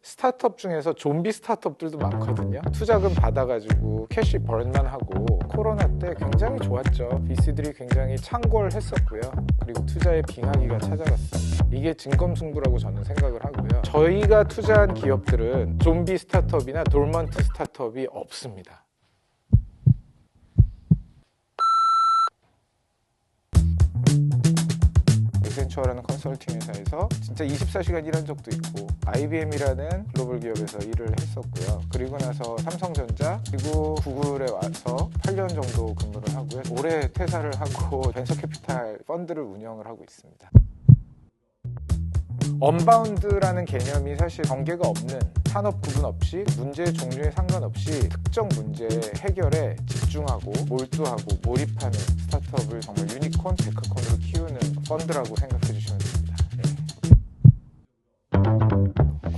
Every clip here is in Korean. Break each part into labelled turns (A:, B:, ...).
A: 스타트업 중에서 좀비 스타트업들도 많거든요. 투자금 받아가지고 캐시 벌만 하고 코로나 때 굉장히 좋았죠. VC들이 굉장히 창궐했었고요. 그리고 투자의 빙하기가 찾아갔습니다. 이게 진검승부라고 저는 생각을 하고요. 저희가 투자한 기업들은 좀비 스타트업이나 돌먼트 스타트업이 없습니다. 액센처라는 컨설팅 회사에서 진짜 24시간 일한 적도 있고, IBM이라는 글로벌 기업에서 일을 했었고요. 그리고 나서 삼성전자 그리고 구글에 와서 8년 정도 근무를 하고요. 올해 퇴사를 하고 벤처캐피탈 펀드를 운영을 하고 있습니다. 언바운드라는 개념이 사실 경계가 없는, 산업 구분 없이 문제 종류에 상관없이 특정 문제 해결에 집중하고 몰두하고 몰입하는 스타트업을 정말 유니콘, 데카콘으로 키우는 펀드라고 생각해 주시면 됩니다.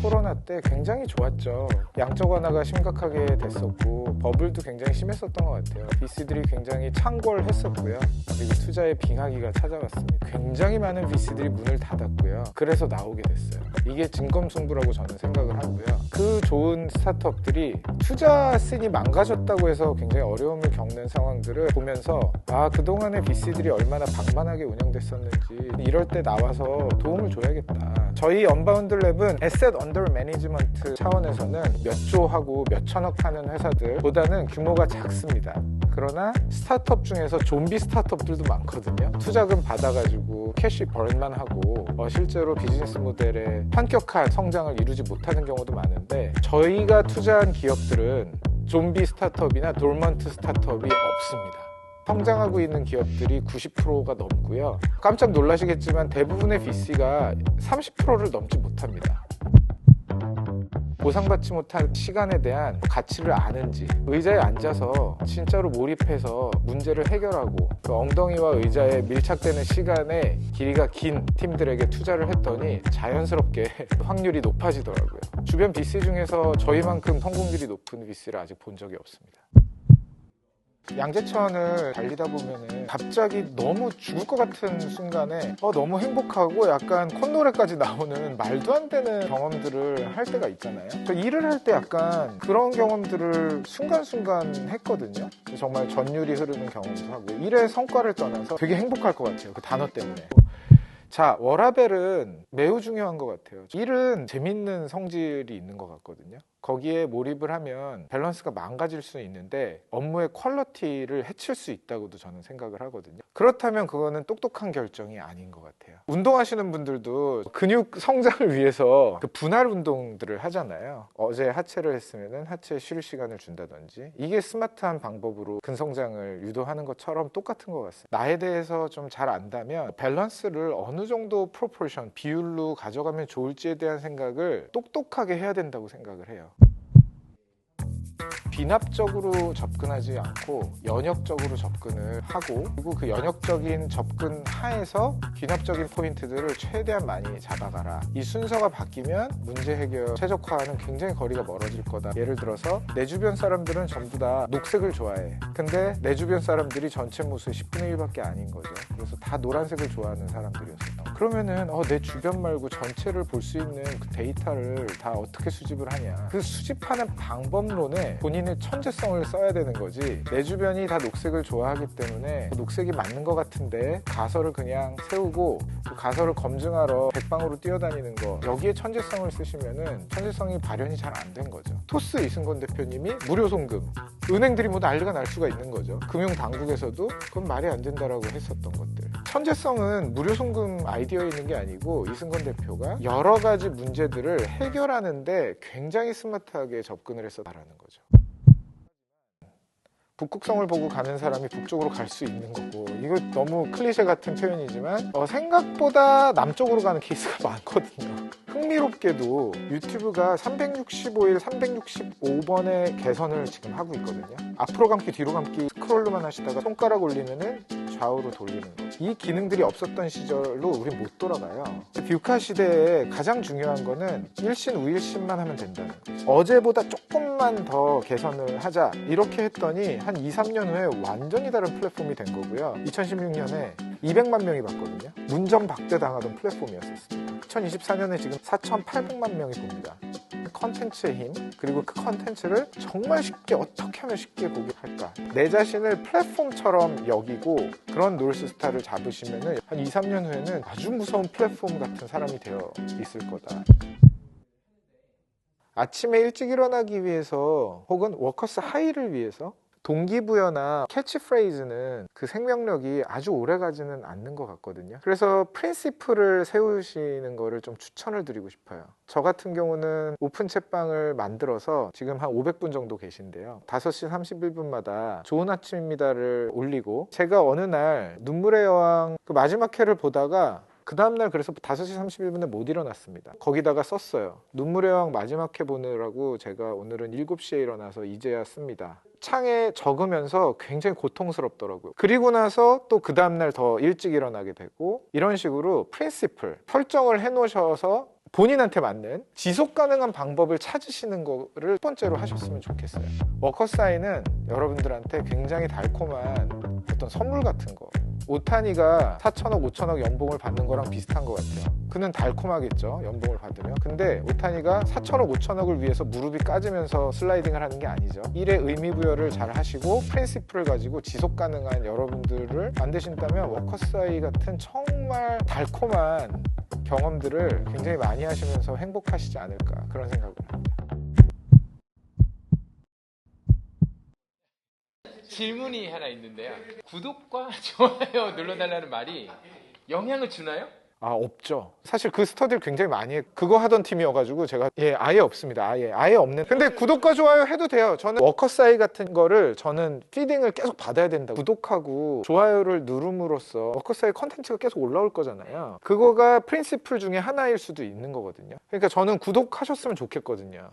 A: 코로나 때 굉장히 좋았죠. 양적 완화가 심각하게 됐었고 버블도 굉장히 심했었던 것 같아요. VC들이 굉장히 창궐했었고요. 그리고 투자의 빙하기가 찾아왔습니다. 굉장히 많은 VC들이 문을 닫았고요. 그래서 나오게 됐어요. 이게 진검승부라고 저는 생각을 하고요. 그 좋은 스타트업들이 투자 씬이 망가졌다고 해서 굉장히 어려움을 겪는 상황들을 보면서 그동안의 VC들이 얼마나 방만하게 운영됐었는지 이럴 때 나와서 도움을 줘야겠다. 저희 언바운드 랩은 에셋 언더 매니지먼트 차원에서는 몇 조하고 몇 천억 하는 회사들보다는 규모가 작습니다. 그러나 스타트업 중에서 좀비 스타트업들도 많거든요. 투자금 받아가지고 캐시 벌만 하고 실제로 비즈니스 모델에 현격한 성장을 이루지 못하는 경우도 많은데, 저희가 투자한 기업들은 좀비 스타트업이나 돌먼트 스타트업이 없습니다. 성장하고 있는 기업들이 90%가 넘고요. 깜짝 놀라시겠지만 대부분의 VC가 30%를 넘지 못합니다. 보상받지 못한 시간에 대한 가치를 아는지, 의자에 앉아서 진짜로 몰입해서 문제를 해결하고 그 엉덩이와 의자에 밀착되는 시간의 길이가 긴 팀들에게 투자를 했더니 자연스럽게 확률이 높아지더라고요. 주변 VC 중에서 저희만큼 성공률이 높은 VC를 아직 본 적이 없습니다. 양재천을 달리다 보면은 갑자기 너무 죽을 것 같은 순간에 너무 행복하고 약간 콧노래까지 나오는 말도 안 되는 경험들을 할 때가 있잖아요. 저 일을 할 때 약간 그런 경험들을 순간순간 했거든요. 정말 전율이 흐르는 경험도 하고, 일의 성과를 떠나서 되게 행복할 것 같아요. 그 단어 때문에. 자, 워라벨은 매우 중요한 것 같아요. 일은 재밌는 성질이 있는 것 같거든요. 거기에 몰입을 하면 밸런스가 망가질 수 있는데 업무의 퀄리티를 해칠 수 있다고도 저는 생각을 하거든요. 그렇다면 그거는 똑똑한 결정이 아닌 것 같아요. 운동하시는 분들도 근육 성장을 위해서 그 분할 운동들을 하잖아요. 어제 하체를 했으면 하체에 쉴 시간을 준다든지, 이게 스마트한 방법으로 근성장을 유도하는 것처럼 똑같은 것 같습니다. 나에 대해서 좀 잘 안다면 밸런스를 어느 정도 프로포션, 비율로 가져가면 좋을지에 대한 생각을 똑똑하게 해야 된다고 생각을 해요. 비납적으로 접근하지 않고 연역적으로 접근을 하고, 그리고 그 연역적인 접근 하에서 비납적인 포인트들을 최대한 많이 잡아가라. 이 순서가 바뀌면 문제 해결 최적화는 굉장히 거리가 멀어질 거다. 예를 들어서 내 주변 사람들은 전부 다 녹색을 좋아해. 근데 내 주변 사람들이 전체 모수의 10분의 1밖에 아닌 거죠. 그래서 다 노란색을 좋아하는 사람들이었어요. 그러면은 내 주변 말고 전체를 볼 수 있는 그 데이터를 다 어떻게 수집을 하냐. 그 수집하는 방법론에 본인의 천재성을 써야 되는 거지, 내 주변이 다 녹색을 좋아하기 때문에 녹색이 맞는 것 같은데 가설을 그냥 세우고 그 가설을 검증하러 백방으로 뛰어다니는 거, 여기에 천재성을 쓰시면은 천재성이 발현이 잘 안 된 거죠. 토스 이승건 대표님이 무료 송금, 은행들이 모두 난리가 날 수가 있는 거죠. 금융당국에서도 그건 말이 안 된다라고 했었던 것들. 천재성은 무료 송금 아이디어에 있는 게 아니고, 이승건 대표가 여러 가지 문제들을 해결하는데 굉장히 스마트하게 접근을 했었다라는 거죠. 북극성을 보고 가는 사람이 북쪽으로 갈 수 있는 거고, 이거 너무 클리셰 같은 표현이지만 생각보다 남쪽으로 가는 케이스가 많거든요. 흥미롭게도 유튜브가 365일 365번의 개선을 지금 하고 있거든요. 앞으로 감기 뒤로 감기 스크롤로만 하시다가 손가락 올리면은 좌우로 돌리는 거, 이 기능들이 없었던 시절로 우리 못 돌아가요. 뷰카 시대에 가장 중요한 거는 일신 우일신만 하면 된다는 거죠. 어제보다 조금만 더 개선을 하자, 이렇게 했더니 한 2, 3년 후에 완전히 다른 플랫폼이 된 거고요. 2016년에 200만 명이 봤거든요. 문전박대 당하던 플랫폼이었었습니다. 2024년에 지금 4,800만 명이 봅니다. 컨텐츠의 힘, 그리고 그 컨텐츠를 정말 쉽게 어떻게 하면 쉽게 보게 할까. 내 자신을 플랫폼처럼 여기고 그런 노스스타를 잡으시면은 한 2, 3년 후에는 아주 무서운 플랫폼 같은 사람이 되어 있을 거다. 아침에 일찍 일어나기 위해서 혹은 워커스 하이를 위해서 동기부여나 캐치프레이즈는 그 생명력이 아주 오래 가지는 않는 것 같거든요. 그래서 프린시플을 세우시는 거를 좀 추천을 드리고 싶어요. 저 같은 경우는 오픈 채방을 만들어서 지금 한 500분 정도 계신데요. 5시 31분마다 좋은 아침입니다를 올리고, 제가 어느 날 눈물의 여왕 그 마지막 회를 보다가 그 다음날 그래서 5시 31분에 못 일어났습니다. 거기다가 썼어요. 눈물의 여왕 마지막 회 보느라고 제가 오늘은 7시에 일어나서 이제야 씁니다. 창에 적으면서 굉장히 고통스럽더라고요. 그리고 나서 또 그 다음날 더 일찍 일어나게 되고, 이런 식으로 프린시플 설정을 해놓으셔서 본인한테 맞는 지속 가능한 방법을 찾으시는 거를 첫 번째로 하셨으면 좋겠어요. 워커사이는 여러분들한테 굉장히 달콤한 어떤 선물 같은 거, 오타니가 4천억, 5천억 연봉을 받는 거랑 비슷한 것 같아요. 그는 달콤하겠죠, 연봉을 받으면. 근데 오타니가 4천억, 5천억을 위해서 무릎이 까지면서 슬라이딩을 하는 게 아니죠. 일의 의미부여를 잘 하시고 프린시플을 가지고 지속 가능한 여러분들을 만드신다면 워커사이 같은 정말 달콤한 경험들을 굉장히 많이 하시면서 행복하시지 않을까, 그런 생각을 합니다.
B: 질문이 하나 있는데요. 구독과 좋아요 눌러달라는 말이 영향을 주나요?
A: 없죠. 사실 그 스터디를 굉장히 많이 그거 하던 팀이어가지고 제가 아예 없습니다. 아예 없는. 근데 구독과 좋아요 해도 돼요. 저는 워커사이 같은 거를 저는 피딩을 계속 받아야 된다. 구독하고 좋아요를 누름으로써 워커사이 컨텐츠가 계속 올라올 거잖아요. 그거가 프린시플 중에 하나일 수도 있는 거거든요. 그러니까 저는 구독하셨으면 좋겠거든요.